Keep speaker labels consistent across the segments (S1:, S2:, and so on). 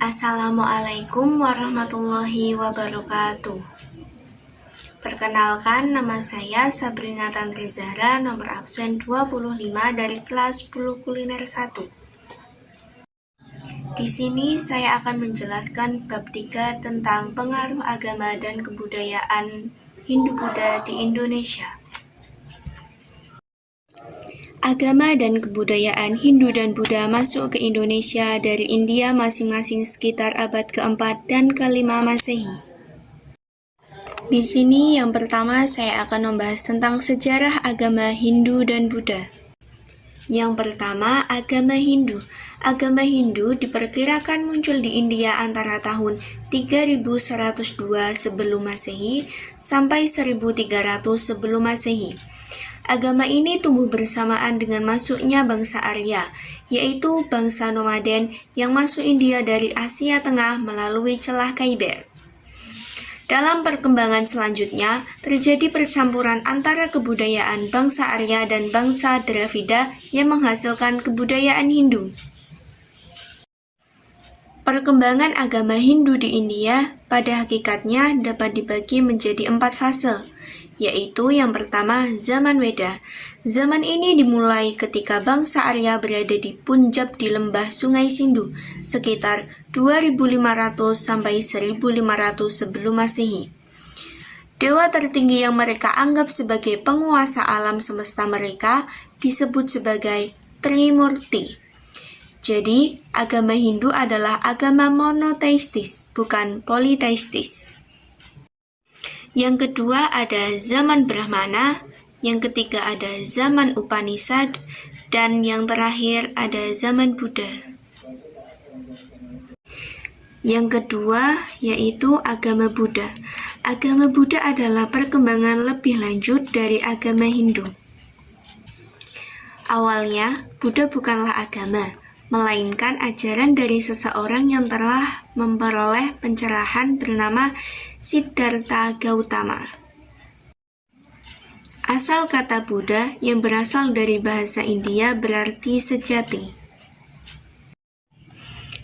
S1: Assalamualaikum warahmatullahi wabarakatuh. Perkenalkan, nama saya Sabrina Tantri Zahra, nomor absen 25 dari kelas 10 kuliner 1. Di sini saya akan menjelaskan bab 3 tentang pengaruh agama dan kebudayaan Hindu-Buddha di Indonesia. Agama dan kebudayaan Hindu dan Buddha masuk ke Indonesia dari India masing-masing sekitar abad ke-4 dan ke-5 Masehi. Di sini yang pertama saya akan membahas tentang sejarah agama Hindu dan Buddha. Yang pertama, agama Hindu. Agama Hindu diperkirakan muncul di India antara tahun 3102 sebelum Masehi sampai 1300 sebelum Masehi. Agama ini tumbuh bersamaan dengan masuknya bangsa Arya, yaitu bangsa nomaden yang masuk India dari Asia Tengah melalui celah Khyber. Dalam perkembangan selanjutnya, terjadi percampuran antara kebudayaan bangsa Arya dan bangsa Dravida yang menghasilkan kebudayaan Hindu. Perkembangan agama Hindu di India pada hakikatnya dapat dibagi menjadi 4 fase, yaitu yang pertama, zaman Weda. Zaman ini dimulai ketika bangsa Arya berada di Punjab di lembah Sungai Sindhu, sekitar 2500 sampai 1500 sebelum Masehi. Dewa tertinggi yang mereka anggap sebagai penguasa alam semesta mereka disebut sebagai Trimurti. Jadi, agama Hindu adalah agama monoteistis, bukan politeistis. Yang kedua ada zaman Brahmana, yang ketiga ada zaman Upanishad, dan yang terakhir ada zaman Buddha. Yang kedua yaitu agama Buddha. Agama Buddha adalah perkembangan lebih lanjut dari agama Hindu. Awalnya, Buddha bukanlah agama, melainkan ajaran dari seseorang yang telah memperoleh pencerahan bernama Siddhartha Gautama. Asal kata Buddha yang berasal dari bahasa India berarti sejati.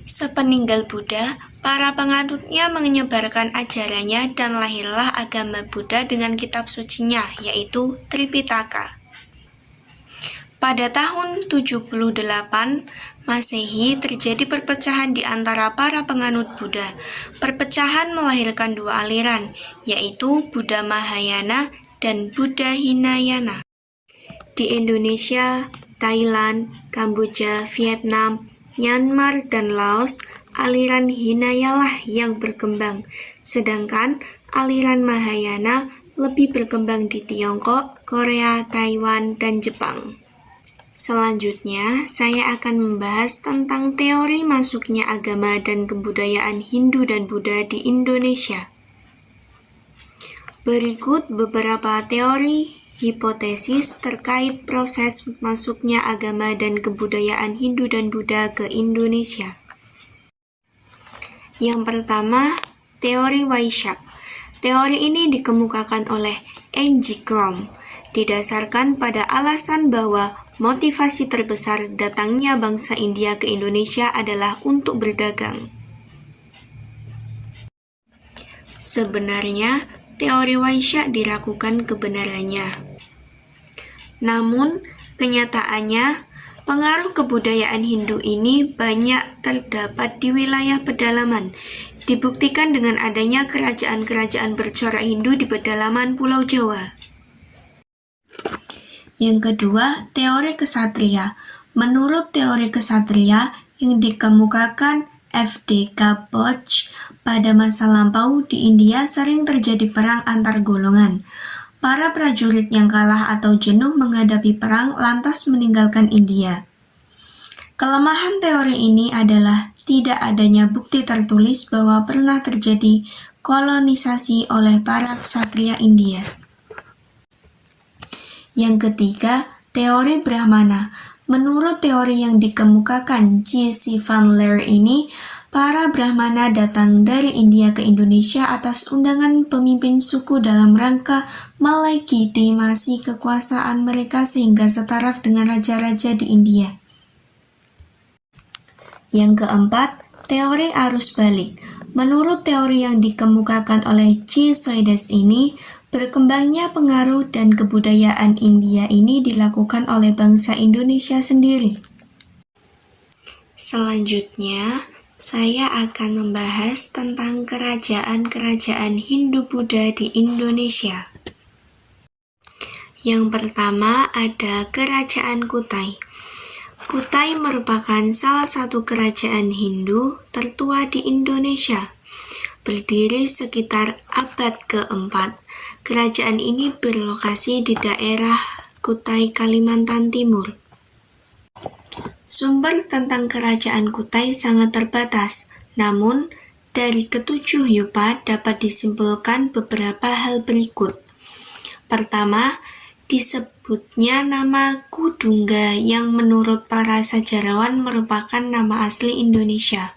S1: Sepeninggal Buddha, para penganutnya menyebarkan ajarannya dan lahirlah agama Buddha dengan kitab sucinya, yaitu Tripitaka. Pada tahun 78 Masehi terjadi perpecahan di antara para penganut Buddha. Perpecahan melahirkan 2 aliran, yaitu Buddha Mahayana dan Buddha Hinayana. Di Indonesia, Thailand, Kamboja, Vietnam, Myanmar, dan Laos, aliran Hinayalah yang berkembang, sedangkan aliran Mahayana lebih berkembang di Tiongkok, Korea, Taiwan, dan Jepang. Selanjutnya, saya akan membahas tentang teori masuknya agama dan kebudayaan Hindu dan Buddha di Indonesia. Berikut beberapa teori hipotesis terkait proses masuknya agama dan kebudayaan Hindu dan Buddha ke Indonesia. Yang pertama, teori Vaishak. Teori ini dikemukakan oleh N.G. Krom, didasarkan pada alasan bahwa motivasi terbesar datangnya bangsa India ke Indonesia adalah untuk berdagang. Sebenarnya, teori Vaishak diragukan kebenarannya. Namun, kenyataannya, pengaruh kebudayaan Hindu ini banyak terdapat di wilayah pedalaman, dibuktikan dengan adanya kerajaan-kerajaan bercorak Hindu di pedalaman Pulau Jawa. Yang kedua, teori kesatria. Menurut teori kesatria yang dikemukakan F.D.K. Boch, pada masa lampau di India sering terjadi perang antar golongan. Para prajurit yang kalah atau jenuh menghadapi perang lantas meninggalkan India. Kelemahan teori ini adalah tidak adanya bukti tertulis bahwa pernah terjadi kolonisasi oleh para ksatria India. Yang ketiga, teori Brahmana. Menurut teori yang dikemukakan J.C. Van Leer ini, para Brahmana datang dari India ke Indonesia atas undangan pemimpin suku dalam rangka melegitimasi kekuasaan mereka sehingga setaraf dengan raja-raja di India. Yang keempat, Teori arus balik. Menurut teori yang dikemukakan oleh C. Soides ini, berkembangnya pengaruh dan kebudayaan India ini dilakukan oleh bangsa Indonesia sendiri. Selanjutnya, saya akan membahas tentang kerajaan-kerajaan Hindu-Buddha di Indonesia. Yang pertama ada Kerajaan Kutai. Kutai merupakan salah satu kerajaan Hindu tertua di Indonesia. Berdiri sekitar abad ke-4. Kerajaan ini berlokasi di daerah Kutai, Kalimantan Timur. Sumber tentang Kerajaan Kutai sangat terbatas, namun dari ketujuh yupa dapat disimpulkan beberapa hal berikut. Pertama, disebutnya nama Kudungga yang menurut para sejarawan merupakan nama asli Indonesia.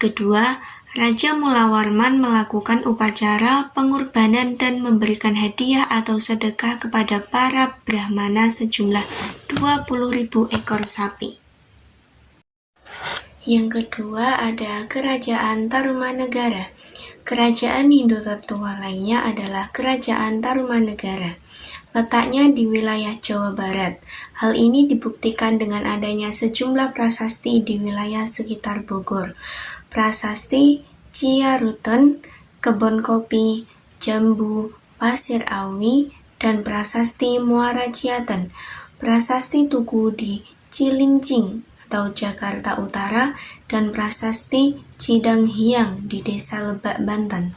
S1: Kedua, Raja Mulawarman melakukan upacara pengorbanan dan memberikan hadiah atau sedekah kepada para Brahmana sejumlah 20.000 ekor sapi. Yang kedua ada Kerajaan Tarumanegara. Kerajaan Hindu tertua lainnya adalah Kerajaan Tarumanegara. Letaknya di wilayah Jawa Barat. Hal ini dibuktikan dengan adanya sejumlah prasasti di wilayah sekitar Bogor. Prasasti Ciaruten, Kebon Kopi, Jambu, Pasir Awi, dan Prasasti Muara Ciaten. Prasasti Tugu di Cilincing atau Jakarta Utara, dan Prasasti Cidanghiang di Desa Lebak, Banten.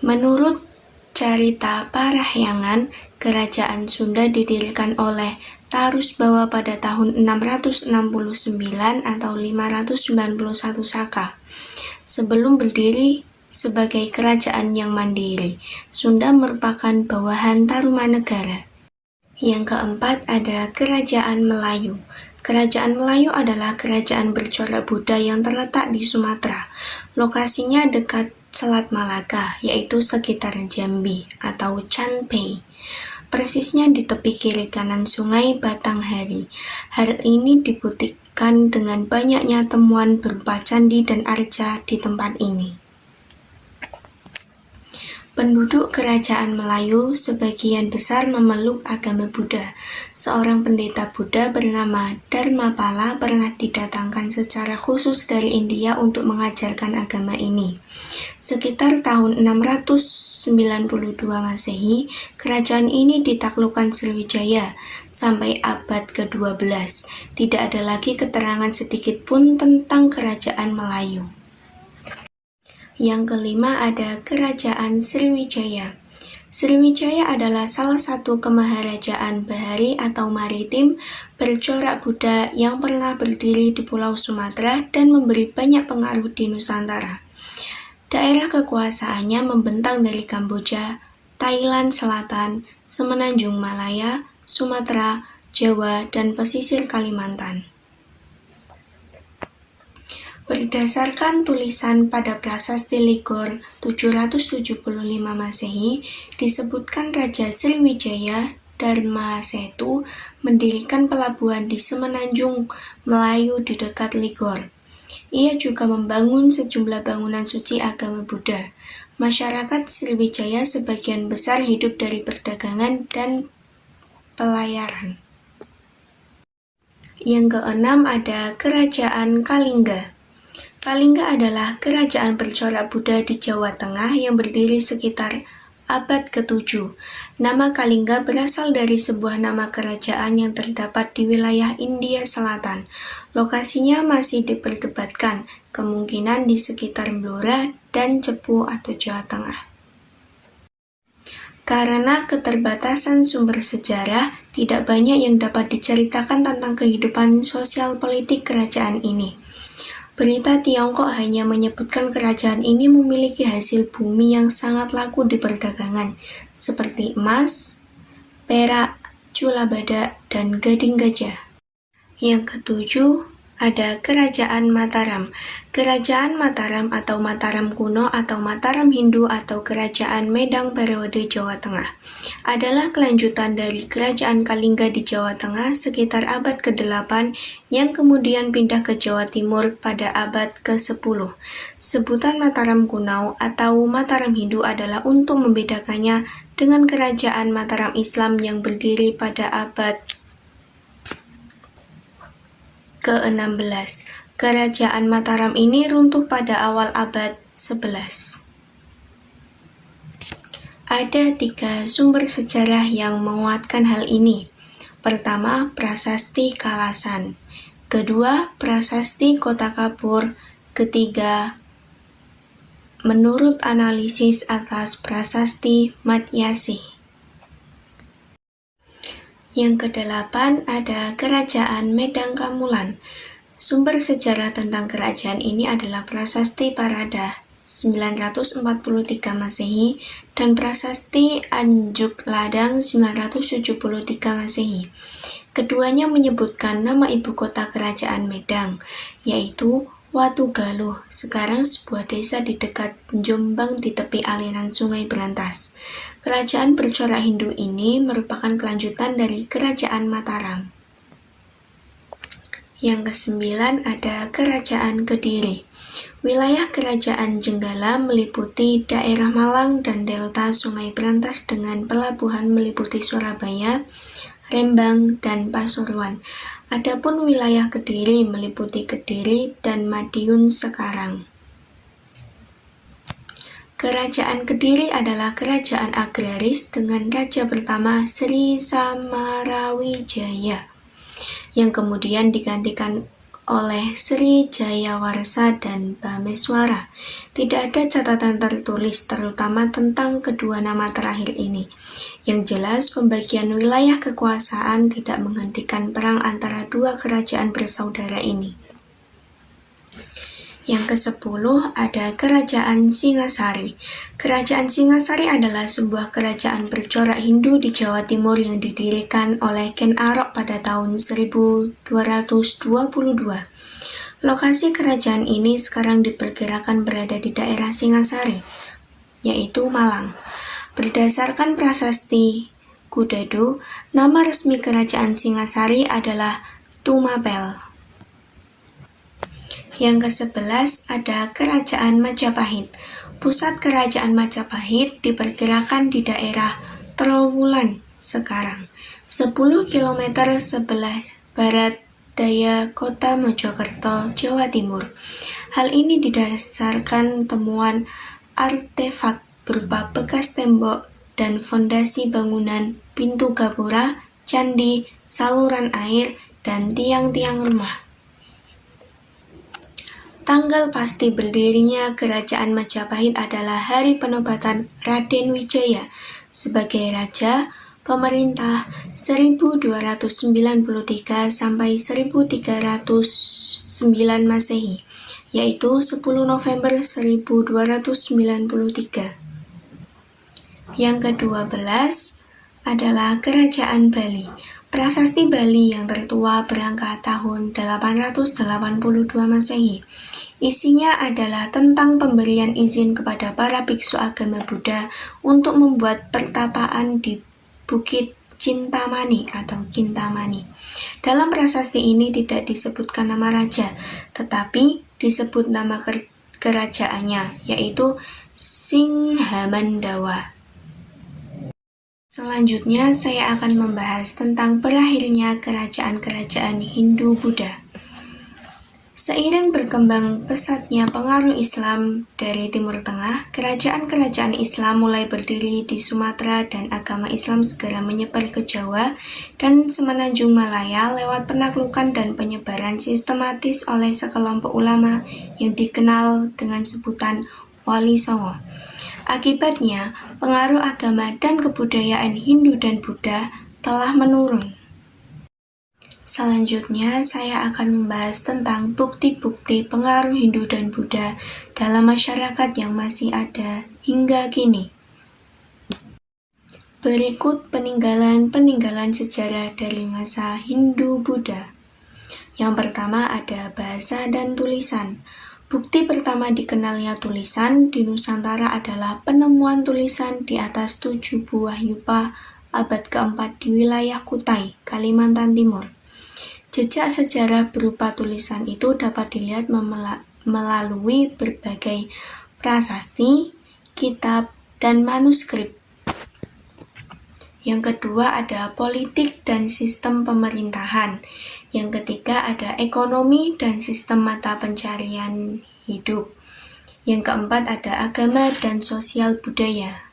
S1: Menurut Carita Parahyangan, Kerajaan Sunda didirikan oleh Tarusbawa pada tahun 669 atau 591 Saka. Sebelum berdiri sebagai kerajaan yang mandiri, Sunda merupakan bawahan Tarumanegara. Yang keempat ada Kerajaan Melayu. Kerajaan Melayu adalah kerajaan bercorak Buddha yang terletak di Sumatera. Lokasinya dekat Selat Malaka, yaitu sekitar Jambi atau Canpei. Persisnya di tepi kiri kanan sungai Batanghari. Hal ini dibuktikan dengan banyaknya temuan berupa candi dan arca di tempat ini. Penduduk Kerajaan Melayu sebagian besar memeluk agama Buddha. Seorang pendeta Buddha bernama Dharmapala pernah didatangkan secara khusus dari India untuk mengajarkan agama ini. Sekitar tahun 692 Masehi, kerajaan ini ditaklukkan Sriwijaya sampai abad ke-12. Tidak ada lagi keterangan sedikit pun tentang Kerajaan Melayu. Yang kelima ada Kerajaan Sriwijaya. Sriwijaya adalah salah satu kemaharajaan bahari atau maritim bercorak Buddha yang pernah berdiri di Pulau Sumatera dan memberi banyak pengaruh di Nusantara. Daerah kekuasaannya membentang dari Kamboja, Thailand Selatan, Semenanjung Malaya, Sumatera, Jawa, dan pesisir Kalimantan. Berdasarkan tulisan pada Prasasti Ligor 775 Masehi, disebutkan Raja Sriwijaya Dharmasetu mendirikan pelabuhan di Semenanjung Melayu di dekat Ligor. Ia juga membangun sejumlah bangunan suci agama Buddha. Masyarakat Sriwijaya sebagian besar hidup dari perdagangan dan pelayaran. Yang keenam ada Kerajaan Kalingga. Kalingga adalah kerajaan bercorak Buddha di Jawa Tengah yang berdiri sekitar abad ke-7. Nama Kalingga berasal dari sebuah nama kerajaan yang terdapat di wilayah India Selatan. Lokasinya masih diperdebatkan, kemungkinan di sekitar Blora dan Cepu atau Jawa Tengah. Karena keterbatasan sumber sejarah, tidak banyak yang dapat diceritakan tentang kehidupan sosial politik kerajaan ini. Berita Tiongkok hanya menyebutkan kerajaan ini memiliki hasil bumi yang sangat laku di perdagangan, seperti emas, perak, cula badak, dan gading gajah. Yang ketujuh, ada Kerajaan Mataram. Kerajaan Mataram atau Mataram kuno atau Mataram Hindu atau Kerajaan Medang periode Jawa Tengah adalah kelanjutan dari Kerajaan Kalingga di Jawa Tengah sekitar abad ke-8 yang kemudian pindah ke Jawa Timur pada abad ke-10. Sebutan Mataram kuno atau Mataram Hindu adalah untuk membedakannya dengan Kerajaan Mataram Islam yang berdiri pada abad ke-16. Kerajaan Mataram ini runtuh pada awal abad 11. Ada 3 sumber sejarah yang menguatkan hal ini. Pertama, Prasasti Kalasan. Kedua, Prasasti Kota Kapur. Ketiga, menurut analisis atas Prasasti Matyasih. Yang ke-8 ada Kerajaan Medang Kamulan. Sumber sejarah tentang kerajaan ini adalah Prasasti Parada 943 Masehi dan Prasasti Anjuk Ladang 973 Masehi. Keduanya menyebutkan nama ibu kota kerajaan Medang, yaitu Watugaluh, sekarang sebuah desa di dekat Jombang di tepi aliran Sungai Berantas. Kerajaan bercorak Hindu ini merupakan kelanjutan dari Kerajaan Mataram. Yang ke-9 ada Kerajaan Kediri. Wilayah Kerajaan Jenggala meliputi daerah Malang dan delta Sungai Berantas dengan pelabuhan meliputi Surabaya, Rembang, dan Pasuruan. Adapun wilayah Kediri meliputi Kediri dan Madiun sekarang. Kerajaan Kediri adalah kerajaan agraris dengan raja pertama Sri Samarawijaya, yang kemudian digantikan oleh Sri Jayawarsa dan Bameswara. Tidak ada catatan tertulis terutama tentang kedua nama terakhir ini. Yang jelas, pembagian wilayah kekuasaan tidak menghentikan perang antara dua kerajaan bersaudara ini. Yang ke-10 ada Kerajaan Singasari. Kerajaan Singasari adalah sebuah kerajaan bercorak Hindu di Jawa Timur yang didirikan oleh Ken Arok pada tahun 1222. Lokasi kerajaan ini sekarang diperkirakan berada di daerah Singasari, yaitu Malang. Berdasarkan prasasti Kudadu, nama resmi kerajaan Singasari adalah Tumapel. Yang ke-11 ada Kerajaan Majapahit. Pusat Kerajaan Majapahit diperkirakan di daerah Trowulan sekarang, 10 km sebelah barat daya kota Mojokerto, Jawa Timur. Hal ini didasarkan temuan artefak berupa bekas tembok dan fondasi bangunan, pintu gapura, candi, saluran air, dan tiang-tiang rumah. Tanggal pasti berdirinya Kerajaan Majapahit adalah hari penobatan Raden Wijaya sebagai raja pemerintah 1293 sampai 1309 Masehi, yaitu 10 November 1293. Yang ke-12 adalah Kerajaan Bali. Prasasti Bali yang tertua berangka tahun 882 Masehi. Isinya adalah tentang pemberian izin kepada para biksu agama Buddha untuk membuat pertapaan di Bukit Cintamani atau Kintamani. Dalam prasasti ini tidak disebutkan nama raja, tetapi disebut nama kerajaannya, yaitu Singhamandawa. Selanjutnya, saya akan membahas tentang berakhirnya kerajaan-kerajaan Hindu-Buddha. Seiring berkembang pesatnya pengaruh Islam dari Timur Tengah, kerajaan-kerajaan Islam mulai berdiri di Sumatera dan agama Islam segera menyebar ke Jawa dan semenanjung Malaya lewat penaklukan dan penyebaran sistematis oleh sekelompok ulama yang dikenal dengan sebutan Wali Songo. Akibatnya, pengaruh agama dan kebudayaan Hindu dan Buddha telah menurun. Selanjutnya, saya akan membahas tentang bukti-bukti pengaruh Hindu dan Buddha dalam masyarakat yang masih ada hingga kini. Berikut peninggalan-peninggalan sejarah dari masa Hindu-Buddha. Yang pertama ada bahasa dan tulisan. Bukti pertama dikenalnya tulisan di Nusantara adalah penemuan tulisan di atas 7 buah yupa abad keempat di wilayah Kutai, Kalimantan Timur. Jejak sejarah berupa tulisan itu dapat dilihat melalui berbagai prasasti, kitab, dan manuskrip. Yang kedua ada politik dan sistem pemerintahan. Yang ketiga ada ekonomi dan sistem mata pencarian hidup. Yang keempat ada agama dan sosial budaya.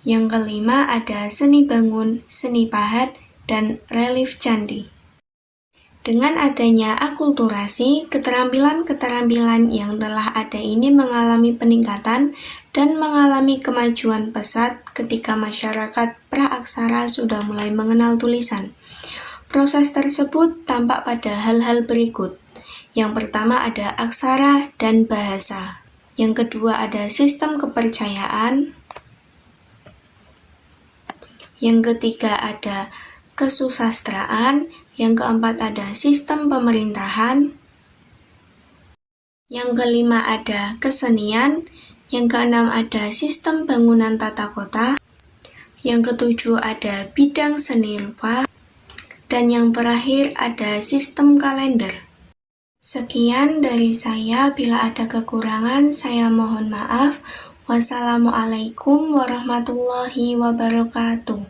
S1: Yang kelima ada seni bangun, seni pahat, dan relief candi. Dengan adanya akulturasi, keterampilan-keterampilan yang telah ada ini mengalami peningkatan dan mengalami kemajuan pesat ketika masyarakat praaksara sudah mulai mengenal tulisan. Proses tersebut tampak pada hal-hal berikut. Yang pertama ada aksara dan bahasa. Yang kedua ada sistem kepercayaan. Yang ketiga ada kesusastraan. Yang keempat ada sistem pemerintahan. Yang kelima ada kesenian. Yang keenam ada sistem bangunan tata kota. Yang ketujuh ada bidang seni rupa. Dan yang terakhir ada sistem kalender. Sekian dari saya, bila ada kekurangan saya mohon maaf. Wassalamualaikum warahmatullahi wabarakatuh.